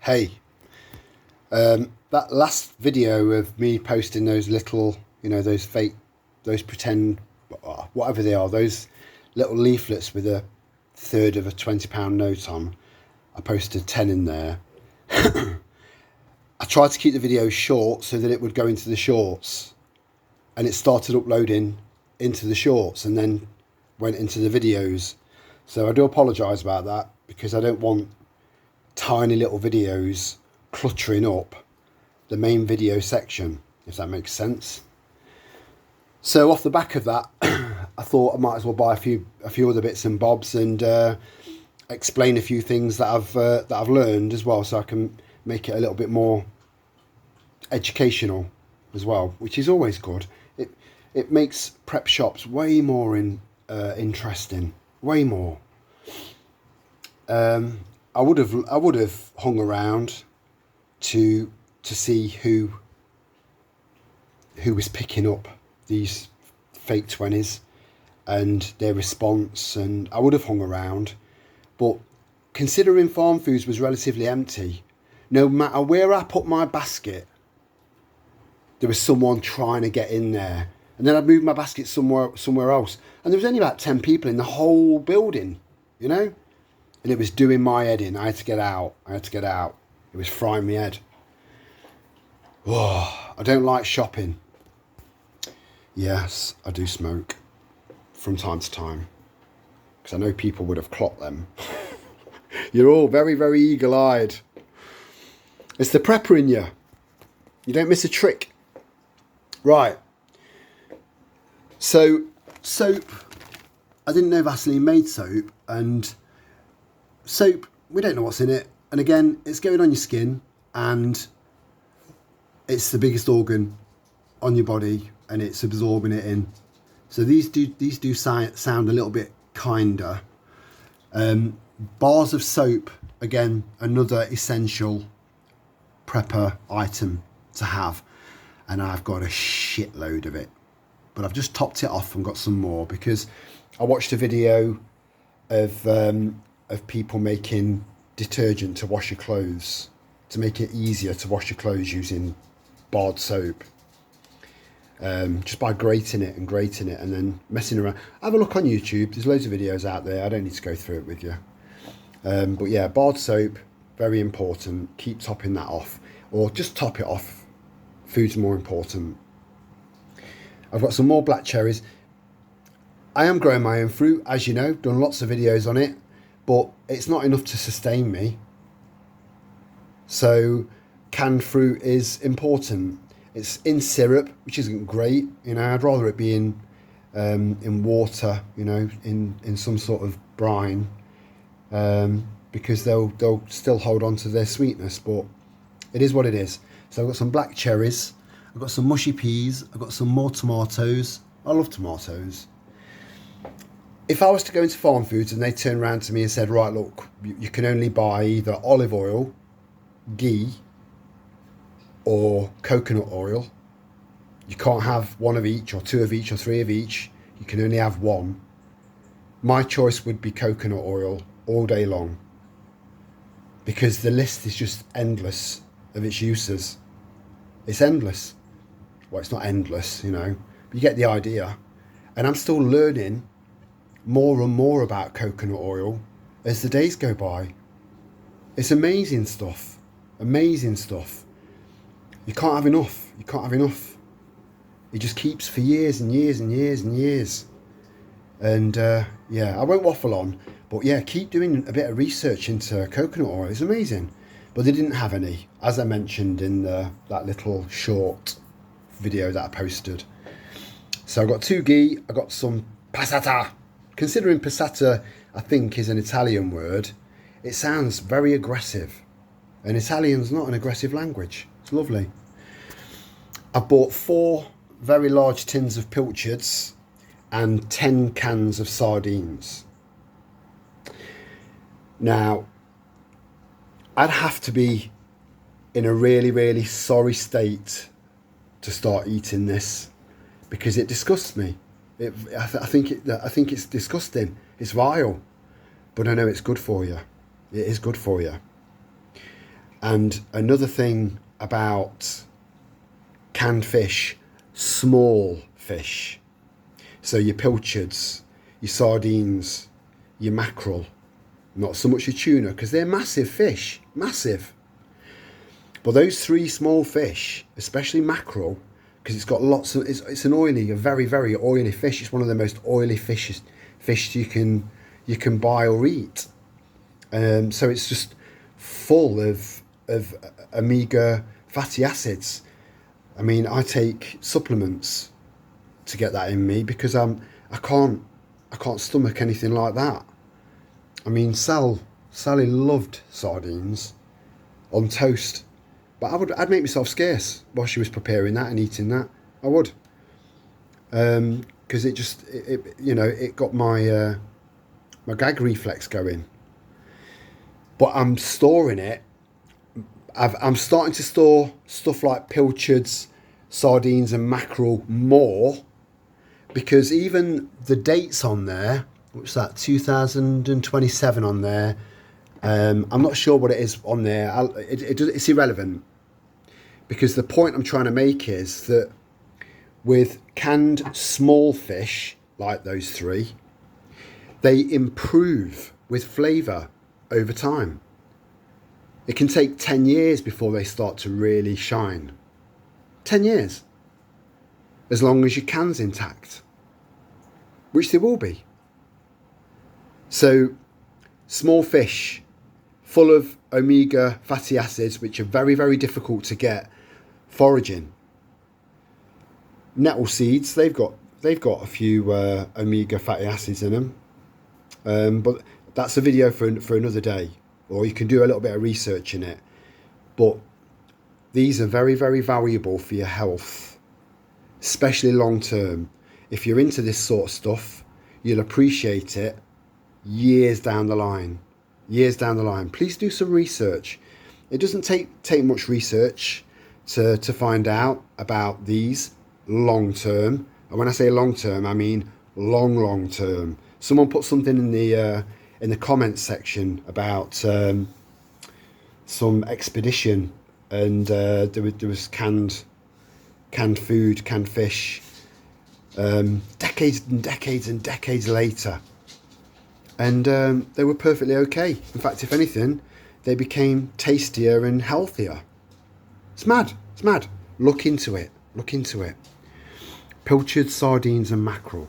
Hey, that last video of me posting those little, those fake, those pretend, whatever they are, those little leaflets with a third of a £20 note on, I posted 10 in there. I tried to keep the video short so that it would go into the shorts, and it started uploading into the shorts and then went into the videos. So I do apologise about that, because I don't want tiny little videos cluttering up the main video section, if that makes sense. So off the back of that, I thought I might as well buy a few other bits and bobs and explain a few things that I've learned as well, so I can make it a little bit more educational as well, which is always good. It makes prep shops way more interesting, way more. I would have hung around to see who was picking up these fake 20s and their response, and I would have hung around. But considering Farmfoods was relatively empty, no matter where I put my basket, there was someone trying to get in there. And then I'd move my basket somewhere else, and there was only about 10 people in the whole building, and it was doing my head in. I had to get out. It was frying my head. Oh, I don't like shopping. Yes, I do smoke from time to time, because I know people would have clocked them. You're all very, very eagle-eyed. It's the prepper in you. You don't miss a trick. Right. So, soap. I didn't know Vaseline made soap, and soap, we don't know what's in it. And again, it's going on your skin, and it's the biggest organ on your body, and it's absorbing it in. So these do sound a little bit kinder. Bars of soap, again, another essential prepper item to have, and I've got a shitload of it. But I've just topped it off and got some more, because I watched a video of people making detergent to wash your clothes, to make it easier to wash your clothes using barred soap, just by grating it and then messing around. Have a look on YouTube. There's loads of videos out there. I don't need to go through it with you. But yeah, barred soap, very important. Keep topping that off, or just top it off. Food's more important. I've got some more black cherries. I am growing my own fruit, as you know, done lots of videos on it, but it's not enough to sustain me. So canned fruit is important. It's in syrup, which isn't great. I'd rather it be in water, in some sort of brine, because they'll still hold on to their sweetness, but it is what it is. So I've got some black cherries. I've got some mushy peas. I've got some more tomatoes. I love tomatoes. If I was to go into Farmfoods and they turned around to me and said, right, look, you can only buy either olive oil, ghee, or coconut oil. You can't have one of each, or two of each, or three of each. You can only have one. My choice would be coconut oil all day long, because the list is just endless of its uses. It's endless. Well, it's not endless, but you get the idea. And I'm still learning more and more about coconut oil as the days go by. It's amazing stuff. Amazing stuff. You can't have enough. It just keeps for years and years and years and years. And yeah, I won't waffle on, but yeah, keep doing a bit of research into coconut oil. It's amazing. But they didn't have any, as I mentioned in that little short video that I posted. So I've got 2 ghee, I've got some passata. Considering passata, I think, is an Italian word, it sounds very aggressive. And Italian's not an aggressive language. It's lovely. I bought 4 very large tins of pilchards and 10 cans of sardines. Now, I'd have to be in a really, really sorry state to start eating this, because it disgusts me. I think it's disgusting. It's vile, but I know it's good for you. It is good for you. And another thing about canned fish, small fish. So your pilchards, your sardines, your mackerel, not so much your tuna, because they're massive fish, massive. But those three small fish, especially mackerel, because it's got lots of, it's a very, very oily fish. It's one of the most oily fish you can buy or eat. So it's just full of omega fatty acids. I mean, I take supplements to get that in me because I can't stomach anything like that. I mean, Sally loved sardines on toast, but I'd make myself scarce while she was preparing that and eating that. I would, because it got my my gag reflex going. But I'm storing it. I'm starting to store stuff like pilchards, sardines and mackerel more, because even the dates on there, what's that, 2027 on there, I'm not sure what it is on there. It's irrelevant, because the point I'm trying to make is that with canned small fish like those three, they improve with flavour over time. It can take 10 years before they start to really shine. 10 years. As long as your can's intact, which they will be. So, small fish, full of omega fatty acids, which are very, very difficult to get foraging. Nettle seeds, they've got a few omega fatty acids in them, but that's a video for another day, or you can do a little bit of research in it. But these are very, very valuable for your health, especially long term. If you're into this sort of stuff, you'll appreciate it years down the line. Years down the line. Please do some research. It doesn't take much research to find out about these long term. And when I say long term, I mean long term. Someone put something in the comments section about some expedition, and there was canned food, canned fish, decades and decades and decades later, and they were perfectly okay. In fact, if anything, they became tastier and healthier. It's mad. Look into it. Pilchard, sardines and mackerel.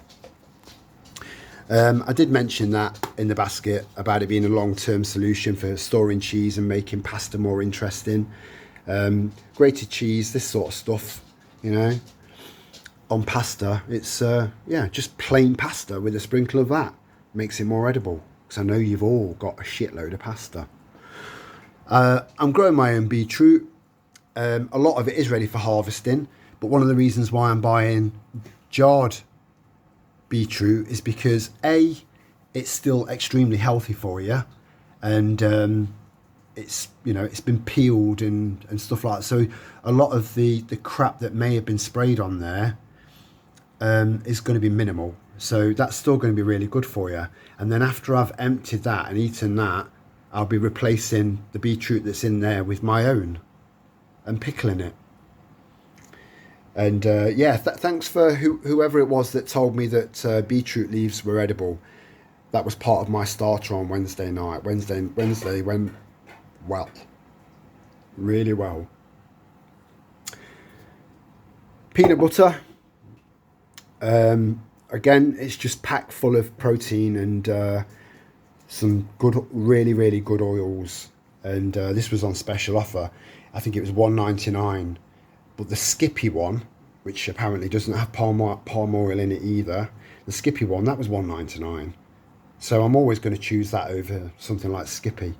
I did mention that in the basket about it being a long-term solution for storing cheese and making pasta more interesting. Grated cheese, this sort of stuff, on pasta. It's just plain pasta with a sprinkle of that. Makes it more edible, because I know you've all got a shitload of pasta. I'm growing my own beetroot. A lot of it is ready for harvesting, but one of the reasons why I'm buying jarred beetroot is because it's still extremely healthy for you, and it's been peeled and stuff like that. So a lot of the crap that may have been sprayed on there is going to be minimal. So that's still going to be really good for you. And then after I've emptied that and eaten that, I'll be replacing the beetroot that's in there with my own and pickling it. And thanks for whoever it was that told me that beetroot leaves were edible. That was part of my starter on Wednesday night. Wednesday went well, really well. Peanut butter. Again, it's just packed full of protein and some good, really, really good oils. And this was on special offer. I think it was $1.99. But the Skippy one, which apparently doesn't have palm oil in it either, the Skippy one, that was $1.99. So I'm always going to choose that over something like Skippy.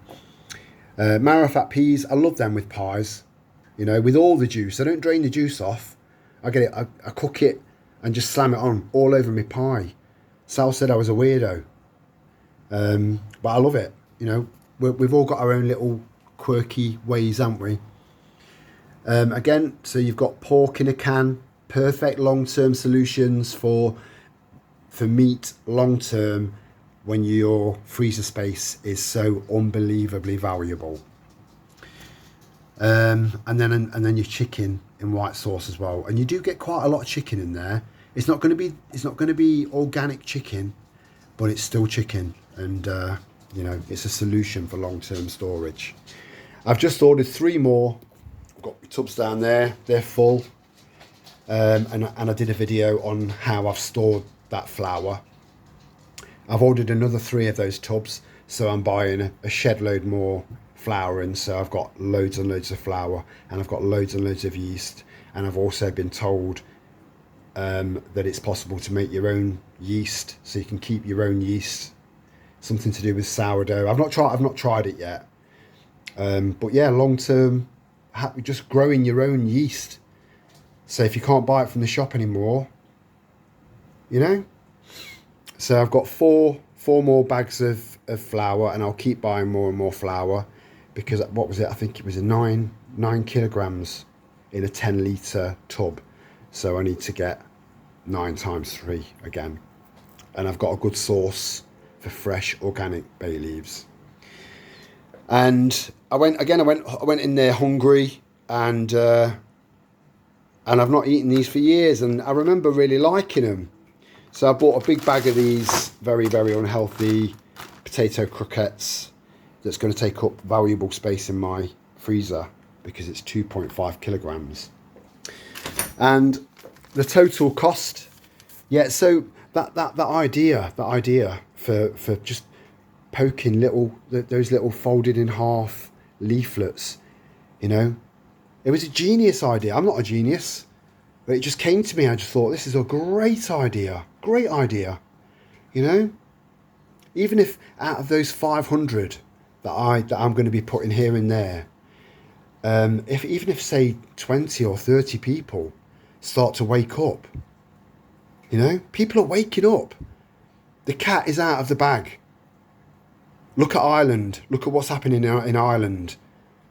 Marrow fat peas, I love them with pies. With all the juice. I don't drain the juice off. I get it, I cook it and just slam it on all over my pie. Sal said I was a weirdo. But I love it. We've all got our own little quirky ways, haven't we? Again, so you've got pork in a can, perfect long-term solutions for meat long-term when your freezer space is so unbelievably valuable. and then your chicken in white sauce as well. And you do get quite a lot of chicken in there. It's not going to be organic chicken, but it's still chicken, and you know, it's a solution for long-term storage. I've just ordered 3 more. I've got my tubs down there, they're full. And I did a video on how I've stored that flour. I've ordered another 3 of those tubs, so I'm buying a shed load more flour in. So I've got loads and loads of flour, and I've got loads and loads of yeast, and I've also been told that it's possible to make your own yeast, so you can keep your own yeast. Something to do with sourdough. I've not tried it yet, but yeah, long term, just growing your own yeast. So if you can't buy it from the shop anymore, you know. So I've got four more bags of flour, and I'll keep buying more and more flour, because what was it? I think it was a 9 kilograms in a 10-litre tub. So I need to get 9 times 3 again. And I've got a good source for fresh organic bay leaves. And I went in there hungry, and I've not eaten these for years, and I remember really liking them. So I bought a big bag of these very, very unhealthy potato croquettes that's going to take up valuable space in my freezer, because it's 2.5 kilograms. And the total cost, yeah, so that idea for just poking those little folded in half leaflets, you know, it was a genius idea. I'm not a genius, but it just came to me. I just thought, this is a great idea, you know. Even if out of those 500 that I'm going to be putting here and there, even if say 20 or 30 people start to wake up, you know, people are waking up. The cat is out of the bag. Look at Ireland. Look at what's happening in Ireland.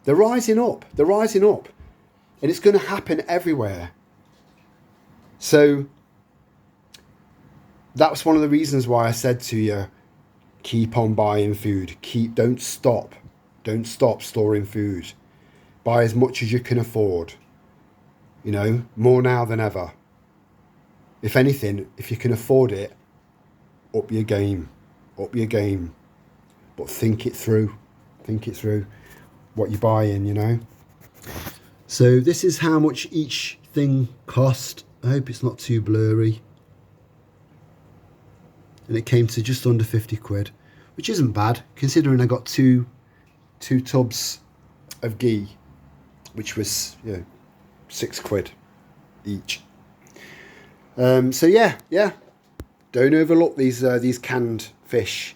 They're rising up. And it's going to happen everywhere. So that's one of the reasons why I said to you, keep on buying food. Don't stop storing food. Buy as much as you can afford. You know, more now than ever. If anything, if you can afford it, up your game. But think it through what you're buying, you know. So this is how much each thing cost. I hope it's not too blurry. And it came to just under 50 quid, which isn't bad, considering I got two tubs of ghee, which was, you know, 6 quid each. So yeah, don't overlook these canned fish.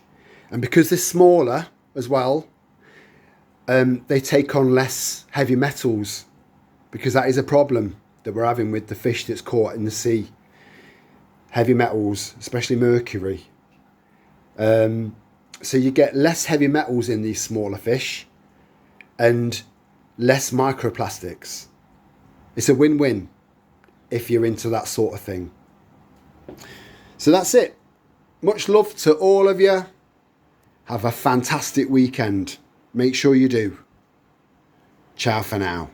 And because they're smaller as well, they take on less heavy metals, because that is a problem that we're having with the fish that's caught in the sea. Heavy metals, especially mercury. So you get less heavy metals in these smaller fish and less microplastics. It's a win-win if you're into that sort of thing. So that's it. Much love to all of you. Have a fantastic weekend. Make sure you do. Ciao for now.